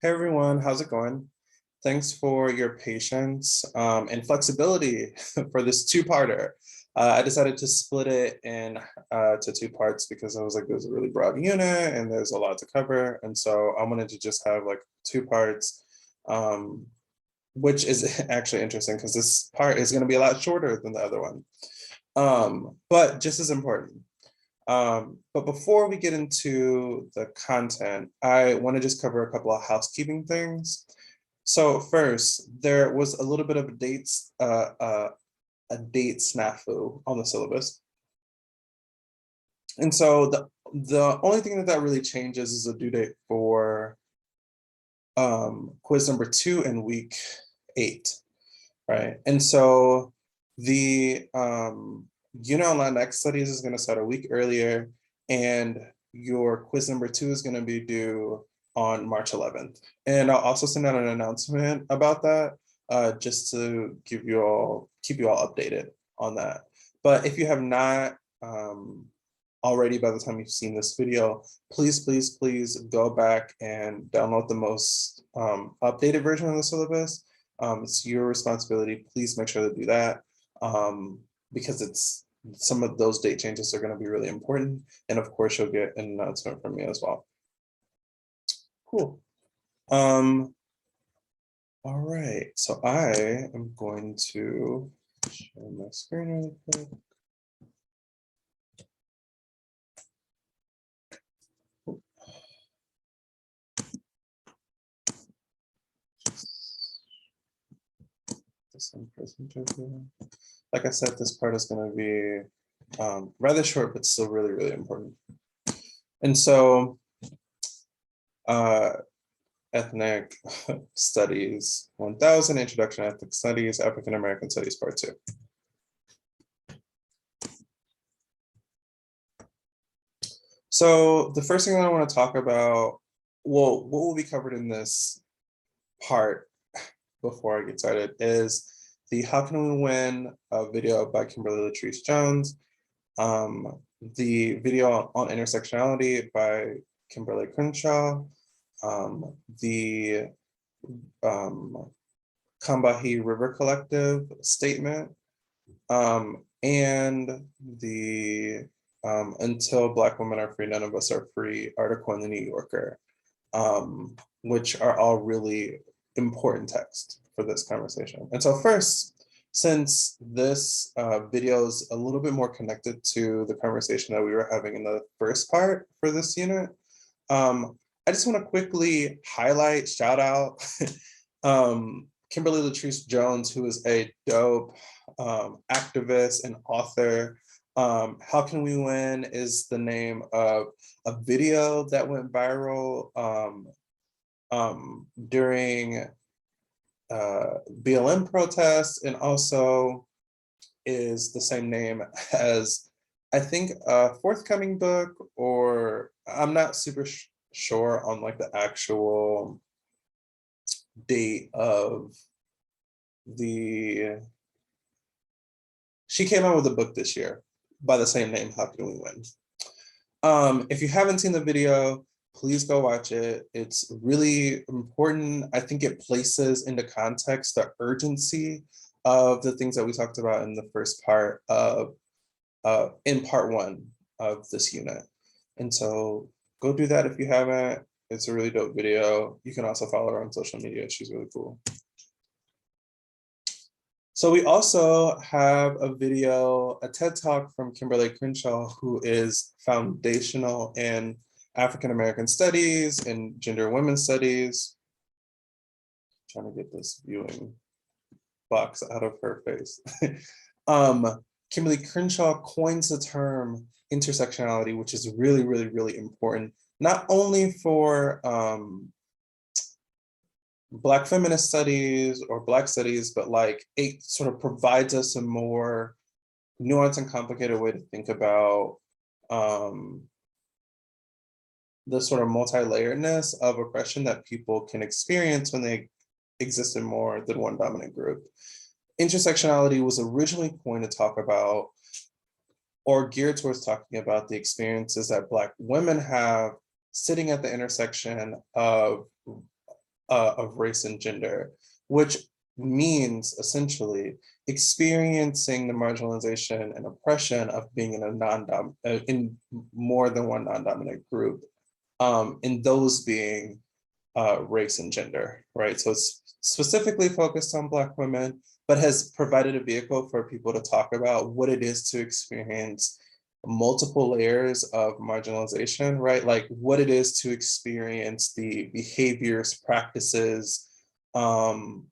Hey everyone, how's it going? Thanks for your patience and flexibility for this two-parter. I decided to split it in to two parts because I was like, there's a really broad unit and there's a lot to cover. And so I wanted to just have like two parts, um, which is actually interesting because this part is going to be a lot shorter than the other one, but just as important. But before we get into the content, I want to just cover a couple of housekeeping things. So first, there was a little bit of a date snafu on the syllabus. And so the only thing that really changes is the due date for quiz number 2 in week 8, right? And so the unit on Latinx studies is going to start a week earlier, and your quiz number 2 is going to be due on March 11th. And I'll also send out an announcement about that just to keep you all updated on that. But if you have not already, by the time you've seen this video, please go back and download the most updated version of the syllabus. It's your responsibility. Please make sure to do that because some of those date changes are going to be really important. And of course, you'll get an announcement from me as well. Cool. All right, so I am going to share my screen really quick. Like I said, this part is going to be rather short, but still really important. And so ethnic studies 1000, introduction to ethnic studies, African American studies part 2. So the first thing that I want to talk about, well, what will be covered in this part before I get started is the How Can We Win video by Kimberly Latrice Jones, the video on intersectionality by Kimberly Crenshaw, the Kambahi River Collective statement, and the Until Black Women Are Free, None of Us Are Free article in the New Yorker, which are all really important text for this conversation. And so first, since this video is a little bit more connected to the conversation that we were having in the first part for this unit, I just want to quickly highlight, shout out Kimberly Latrice Jones, who is a dope activist and author. How Can We Win is the name of a video that went viral during BLM protests, and also is the same name as, I think, a forthcoming book, or I'm not super sure on like the actual date of she came out with a book this year by the same name, How Can We Win? If you haven't seen the video, please go watch it. It's really important. I think it places into context the urgency of the things that we talked about in the first part of, in part 1 of this unit. And so go do that if you haven't. It's a really dope video. You can also follow her on social media. She's really cool. So we also have a video, a TED Talk from Kimberly Crenshaw, who is foundational in African American studies and gender and women's studies. I'm trying to get this viewing box out of her face. Kimberly Crenshaw coins the term intersectionality, which is really important, not only for Black feminist studies or Black studies, but like it sort of provides us a more nuanced and complicated way to think about the sort of multi-layeredness of oppression that people can experience when they exist in more than one dominant group. Intersectionality was originally coined to talk about, or geared towards talking about, the experiences that Black women have sitting at the intersection of of race and gender, which means essentially experiencing the marginalization and oppression of being in a in more than one non-dominant group, and those being race and gender, right? So it's specifically focused on Black women, but has provided a vehicle for people to talk about what it is to experience multiple layers of marginalization, right? Like what it is to experience the behaviors, practices, um,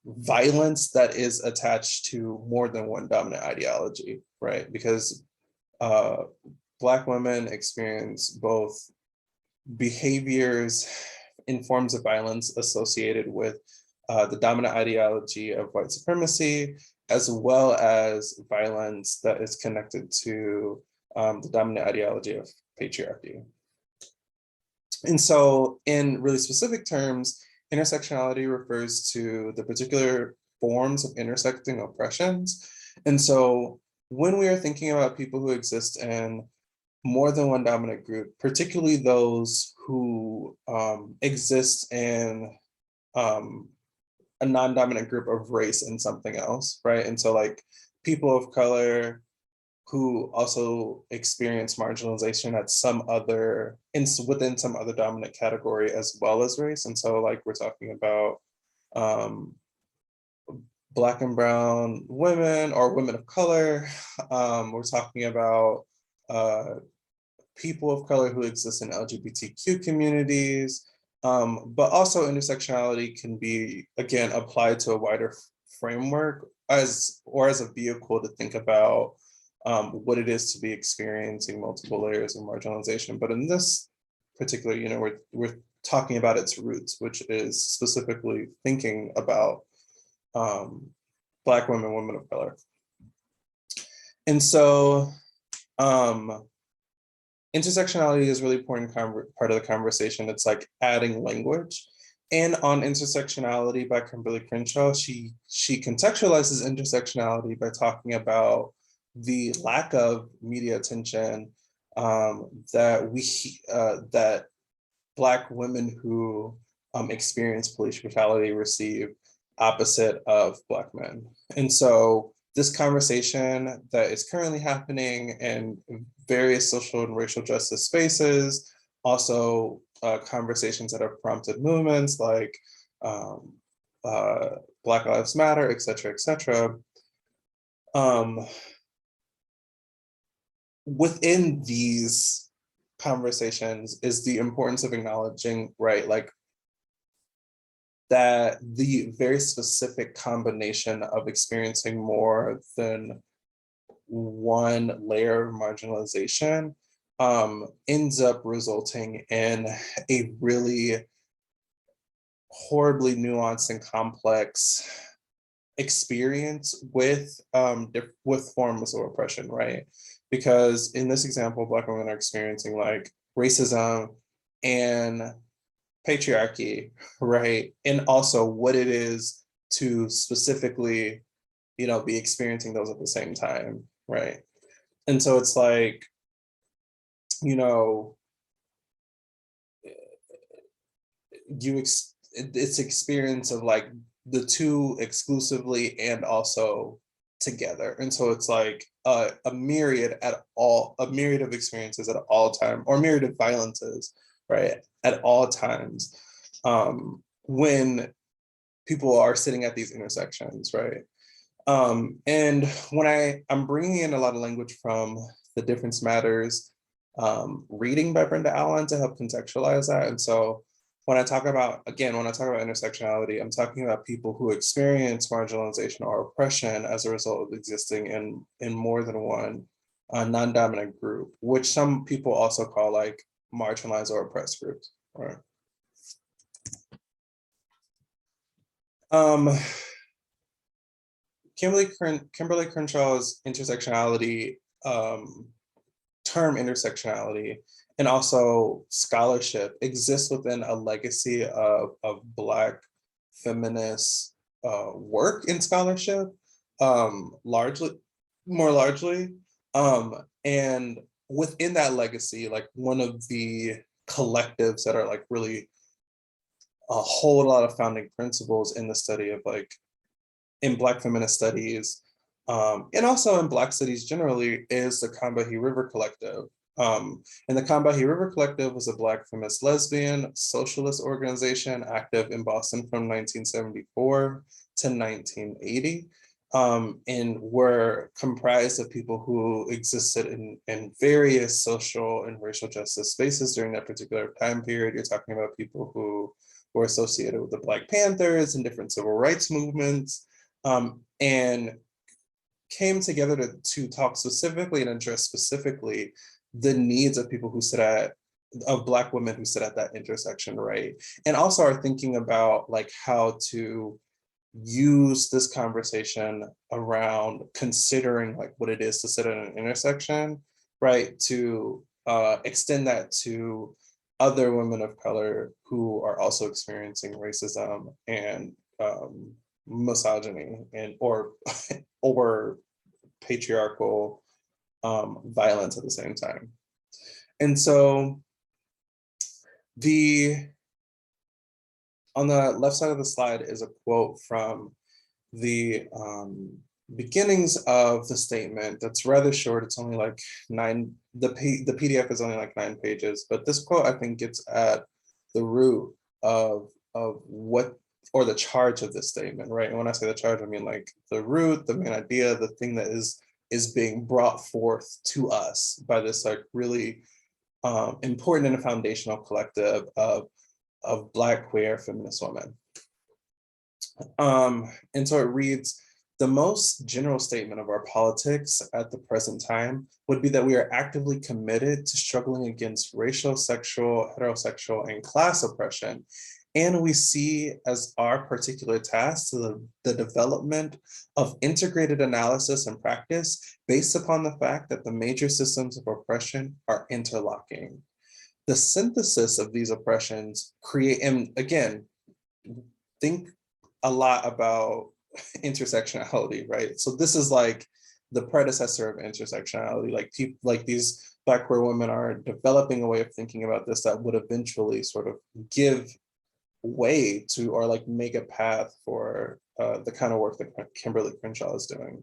violence that is attached to more than one dominant ideology, right? Because uh, Black women experience both behaviors in forms of violence associated with the dominant ideology of white supremacy, as well as violence that is connected to the dominant ideology of patriarchy. And so in really specific terms, intersectionality refers to the particular forms of intersecting oppressions. And so when we are thinking about people who exist in more than one dominant group, particularly those who exist in a non-dominant group of race and something else, right? And so like people of color who also experience marginalization at some other, within some other dominant category as well as race. And so like we're talking about Black and brown women or women of color. We're talking about people of color who exist in LGBTQ communities, but also intersectionality can be, again, applied to a wider framework as a vehicle to think about what it is to be experiencing multiple layers of marginalization. But in this particular, we're talking about its roots, which is specifically thinking about Black women, women of color. And so intersectionality is really important part of the conversation. It's like adding language. And on Intersectionality by Kimberly Crenshaw, she contextualizes intersectionality by talking about the lack of media attention that Black women who experience police brutality receive opposite of Black men. And so this conversation that is currently happening in various social and racial justice spaces, also conversations that have prompted movements like Black Lives Matter, et cetera, et cetera. Within these conversations is the importance of acknowledging, right, like that the very specific combination of experiencing more than one layer of marginalization ends up resulting in a really horribly nuanced and complex experience with forms of oppression, right? Because in this example, Black women are experiencing like racism and patriarchy, right? And also what it is to specifically, be experiencing those at the same time, right? And so it's like, it's experience of like the two exclusively and also together. And so it's like a myriad of experiences at all time, or myriad of violences, right, at all times, when people are sitting at these intersections, right? And when I'm bringing in a lot of language from the Difference Matters reading by Brenda Allen to help contextualize that. And so when I talk about intersectionality, I'm talking about people who experience marginalization or oppression as a result of existing in more than one non-dominant group, which some people also call like marginalized or oppressed groups, right? Kimberly Crenshaw's intersectionality, term intersectionality, and also scholarship exists within a legacy of Black feminist work in scholarship, more largely. And within that legacy, like one of the collectives that are like really a whole lot of founding principles in the study of like in Black feminist studies, and also in Black studies generally, is the Combahee River Collective. And the Combahee River Collective was a Black feminist lesbian socialist organization active in Boston from 1974 to 1980. And were comprised of people who existed in various social and racial justice spaces during that particular time period. You're talking about people who were associated with the Black Panthers and different civil rights movements, and came together to talk specifically and address specifically the needs of people who sit at of Black women who sit at that intersection, right? And also are thinking about like how to use this conversation around considering like what it is to sit at an intersection, right? To extend that to other women of color who are also experiencing racism and misogyny and or patriarchal violence at the same time. And so on the left side of the slide is a quote from the beginnings of the statement that's rather short. It's only like the PDF is only like 9 pages, but this quote I think gets at the root of what, or the charge of this statement, right? And when I say the charge, I mean like the root, the main idea, the thing that is being brought forth to us by this like really important and foundational collective of Black queer feminist women. And so it reads, the most general statement of our politics at the present time would be that we are actively committed to struggling against racial, sexual, heterosexual, and class oppression. And we see as our particular task the development of integrated analysis and practice based upon the fact that the major systems of oppression are interlocking. The synthesis of these oppressions create, and again, think a lot about intersectionality, right? So this is like the predecessor of intersectionality. Like people, like these Black queer women are developing a way of thinking about this that would eventually sort of give way to, or like make a path for the kind of work that Kimberly Crenshaw is doing.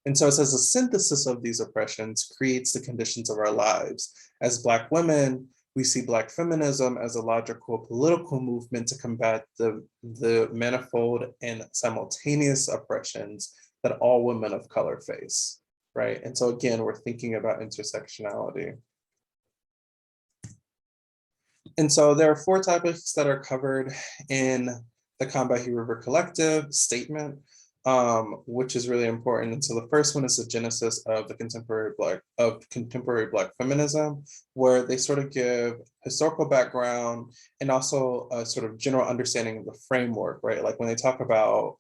And so it says the synthesis of these oppressions creates the conditions of our lives. As Black women, we see Black feminism as a logical political movement to combat the manifold and simultaneous oppressions that all women of color face, right? And so again, we're thinking about intersectionality. And so there are 4 topics that are covered in the Combahee River Collective statement, which is really important. And so the first one is the genesis of the contemporary Black feminism, where they sort of give historical background and also a sort of general understanding of the framework, right? Like when they talk about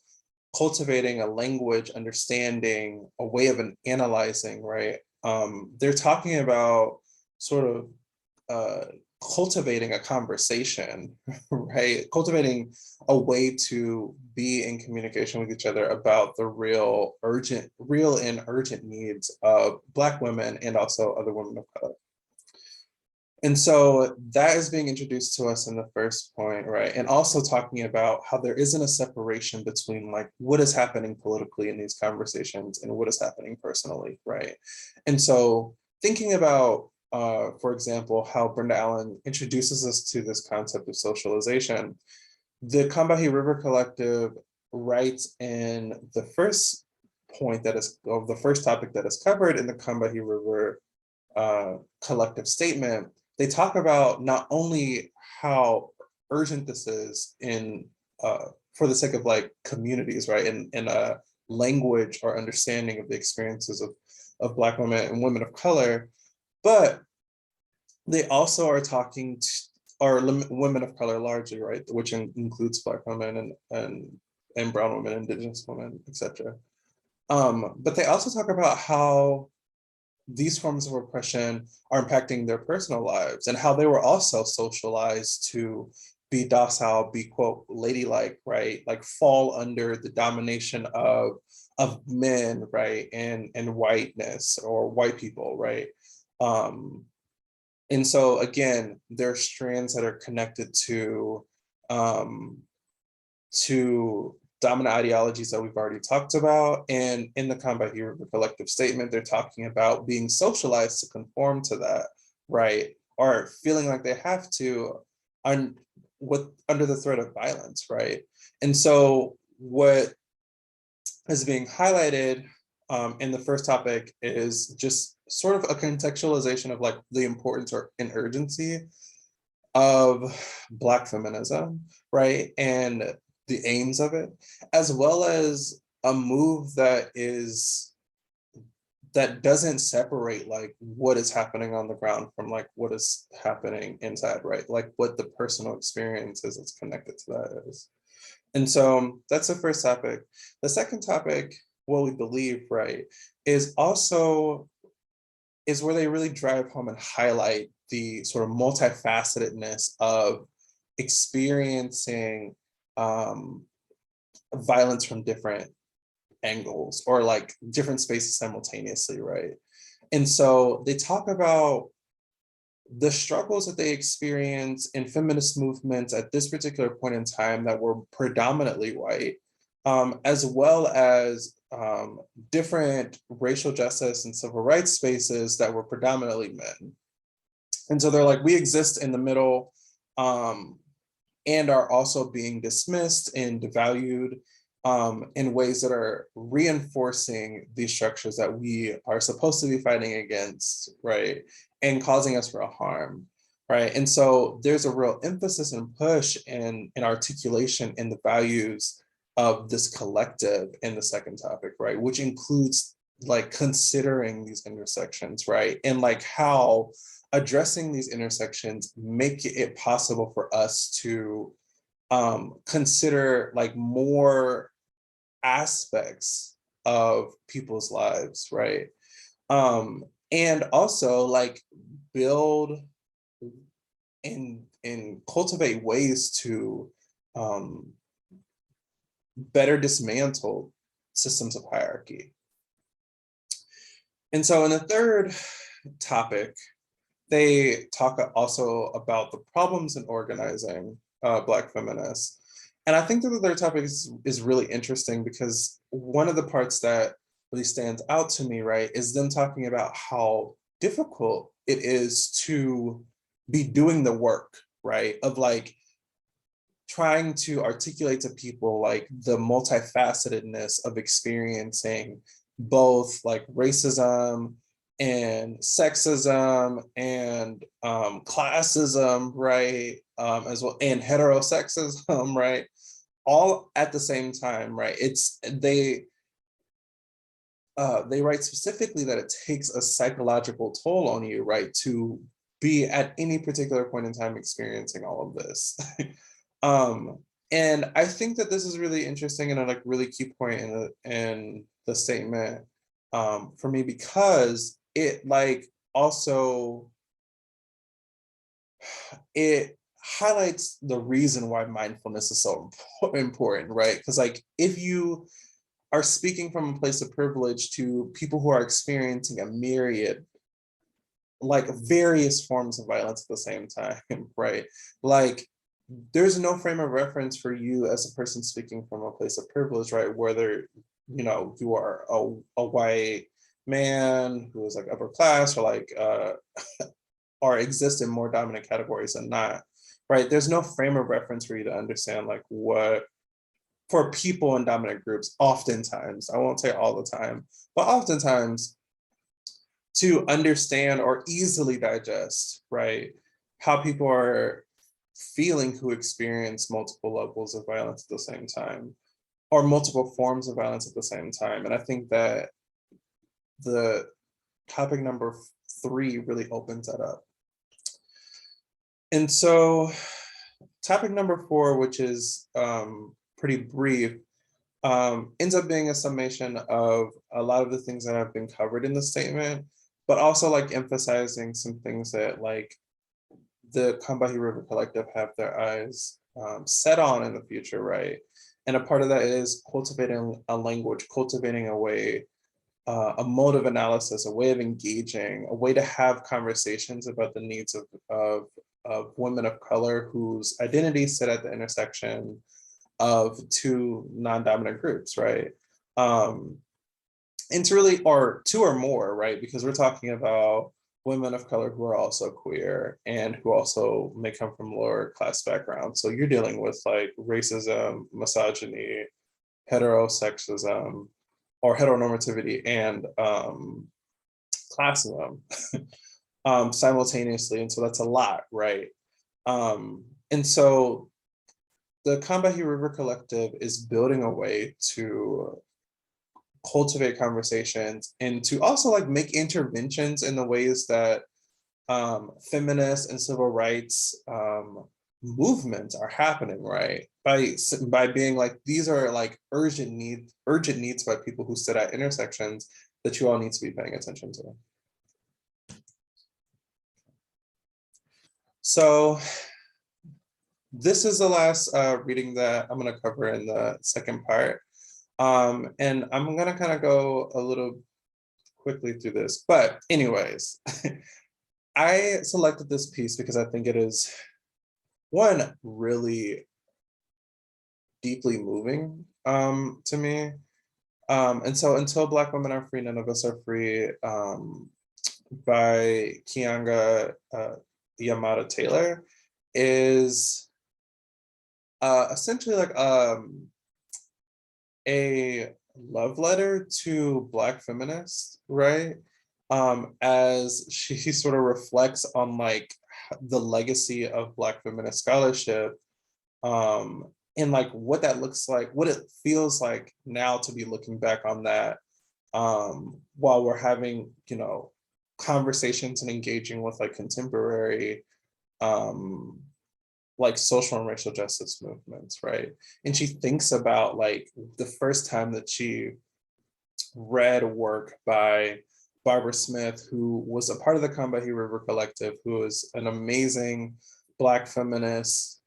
cultivating a language, understanding, a way of analyzing, right? They're talking about sort of cultivating a conversation, right? Cultivating a way to be in communication with each other about the real and urgent needs of Black women and also other women of color. And so that is being introduced to us in the first point, right? And also talking about how there isn't a separation between like what is happening politically in these conversations and what is happening personally, right? And so thinking about for example, how Brenda Allen introduces us to this concept of socialization. The Combahee River Collective writes in the first point that is, or the first topic that is covered in the Combahee River Collective statement, they talk about not only how urgent this is in, for the sake of like communities, right? In a language or understanding of the experiences of Black women and women of color, but they also are talking to, or women of color largely, right, which includes Black women and brown women, Indigenous women, etc. But they also talk about how these forms of oppression are impacting their personal lives and how they were also socialized to be docile, be quote ladylike, right, like fall under the domination of men, right, and whiteness or white people, right. And so again, there are strands that are connected um, to dominant ideologies that we've already talked about. And in the Combat Hero Collective statement, they're talking about being socialized to conform to that, right? Or feeling like they have to under the threat of violence, right? And so what is being highlighted in the first topic is just sort of a contextualization of like the importance and urgency of Black feminism, right? And the aims of it, as well as a move that doesn't separate like what is happening on the ground from like what is happening inside, right? Like what the personal experiences that's connected to that is. And so that's the first topic. The second topic, what we believe, right, is where they really drive home and highlight the sort of multifacetedness of experiencing violence from different angles or like different spaces simultaneously, right? And so they talk about the struggles that they experience in feminist movements at this particular point in time that were predominantly white, as well as different racial justice and civil rights spaces that were predominantly men. And so they're like, we exist in the middle and are also being dismissed and devalued in ways that are reinforcing these structures that we are supposed to be fighting against, right? And causing us real harm, right? And so there's a real emphasis and push and articulation in the values of this collective in the second topic, right? Which includes like considering these intersections, right? And like how addressing these intersections make it possible for us to consider like more aspects of people's lives, right? And also like build and cultivate ways to better dismantle systems of hierarchy. And so in the third topic, they talk also about the problems in organizing Black feminists. And I think that the third topic is really interesting because one of the parts that really stands out to me, right, is them talking about how difficult it is to be doing the work, right, of like trying to articulate to people like the multifacetedness of experiencing both like racism and sexism and classism, right, as well, and heterosexism, right, all at the same time, right? It's they write specifically that it takes a psychological toll on you, right, to be at any particular point in time experiencing all of this. um, and I think that this is really interesting and a like really key point in the statement for me, because it like also it highlights the reason why mindfulness is so important, right? Because like if you are speaking from a place of privilege to people who are experiencing a myriad, like various forms of violence at the same time, right? Like there's no frame of reference for you as a person speaking from a place of privilege, right? Whether, you know, you are a white man who is like upper class or like, or exist in more dominant categories than not, right? There's no frame of reference for you to understand like what, for people in dominant groups, oftentimes, I won't say all the time, but oftentimes to understand or easily digest, right, how people are feeling who experience multiple levels of violence at the same time or multiple forms of violence at the same time. And I think that the topic number 3 really opens that up. And so topic number 4, which is pretty brief, ends up being a summation of a lot of the things that have been covered in the statement, but also like emphasizing some things that like the Combahee River Collective have their eyes set on in the future, right? And a part of that is cultivating a language, cultivating a way a mode of analysis, a way of engaging, a way to have conversations about the needs of women of color whose identities sit at the intersection of two non-dominant groups, right? And to really, or two or more, right? Because we're talking about women of color who are also queer and who also may come from lower class backgrounds. So you're dealing with like racism, misogyny, heterosexism, or heteronormativity, and classism simultaneously. And so that's a lot, right? And so the Combahee River Collective is building a way to cultivate conversations and to also like make interventions in the ways that feminist and civil rights movements are happening, right? By being like, these are like urgent needs by people who sit at intersections that you all need to be paying attention to. So this is the last reading that I'm going to cover in the second part. And I'm going to kind of go a little quickly through this. But anyways, I selected this piece because I think it is, one, really deeply moving to me. And so Until Black Women Are Free, None of Us Are Free, by Keeanga Yamada Taylor, is essentially like a love letter to Black feminists, right? As she sort of reflects on like the legacy of Black feminist scholarship, and like what that looks like, what it feels like now to be looking back on that, while we're having, you know, conversations and engaging with like contemporary like social and racial justice movements, right? And she thinks about like the first time that she read work by Barbara Smith, who was a part of the Combahee River Collective, who is an amazing Black feminist,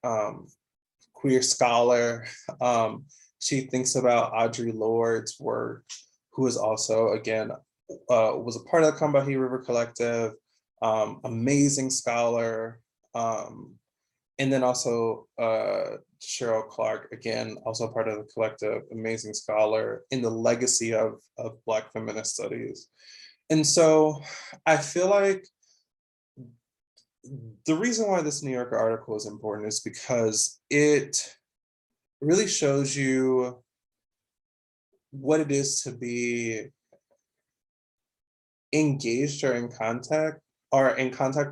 queer scholar. She thinks about Audre Lorde's work, who is also, again, was a part of the Combahee River Collective, amazing scholar. And then also Cheryl Clark, again, also part of the collective, amazing scholar in the legacy of Black feminist studies. And so I feel like the reason why this New Yorker article is important is because it really shows you what it is to be engaged or in contact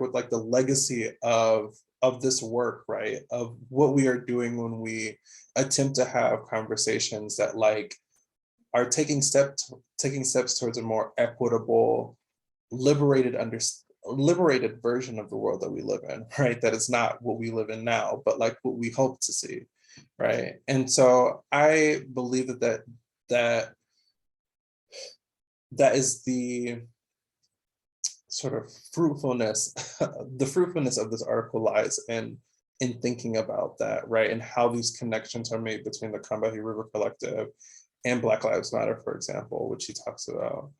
with like the legacy of this work, right? Of what we are doing when we attempt to have conversations that like are taking steps towards a more equitable, liberated version of the world that we live in, right? That is not what we live in now, but like what we hope to see, right? And so I believe that is the sort of fruitfulness, the fruitfulness of this article lies in thinking about that, right? And how these connections are made between the Combahee River Collective and Black Lives Matter, for example, which he talks about.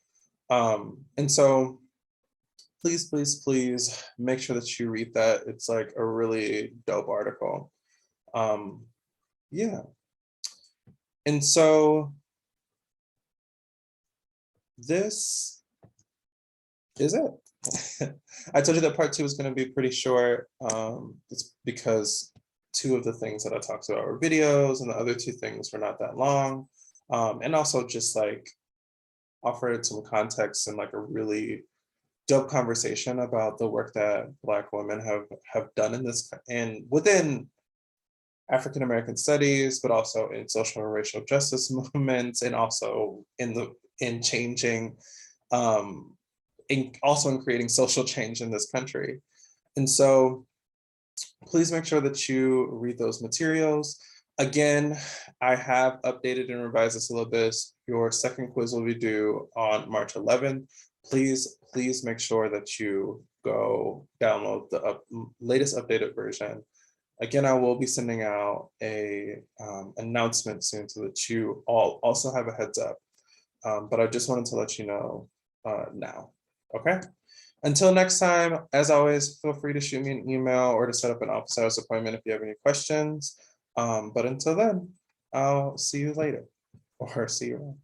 And so please, please, please make sure that you read that. It's like a really dope article. Yeah. And so this is it. I told you that part 2 was going to be pretty short. It's because 2 of the things that I talked about were videos, and the other 2 things were not that long. And also just like offered some context and like a really dope conversation about the work that Black women have done in this and within African American studies, but also in social and racial justice movements, and also in changing, also in creating social change in this country. And so please make sure that you read those materials. Again, I have updated and revised the syllabus. Your second quiz will be due on March 11th. Please make sure that you go download the latest updated version. Again, I will be sending out a announcement soon so that you all also have a heads up. But I just wanted to let you know now. Okay. Until next time, as always, feel free to shoot me an email or to set up an office hours appointment if you have any questions. But until then, I'll see you later or see you around.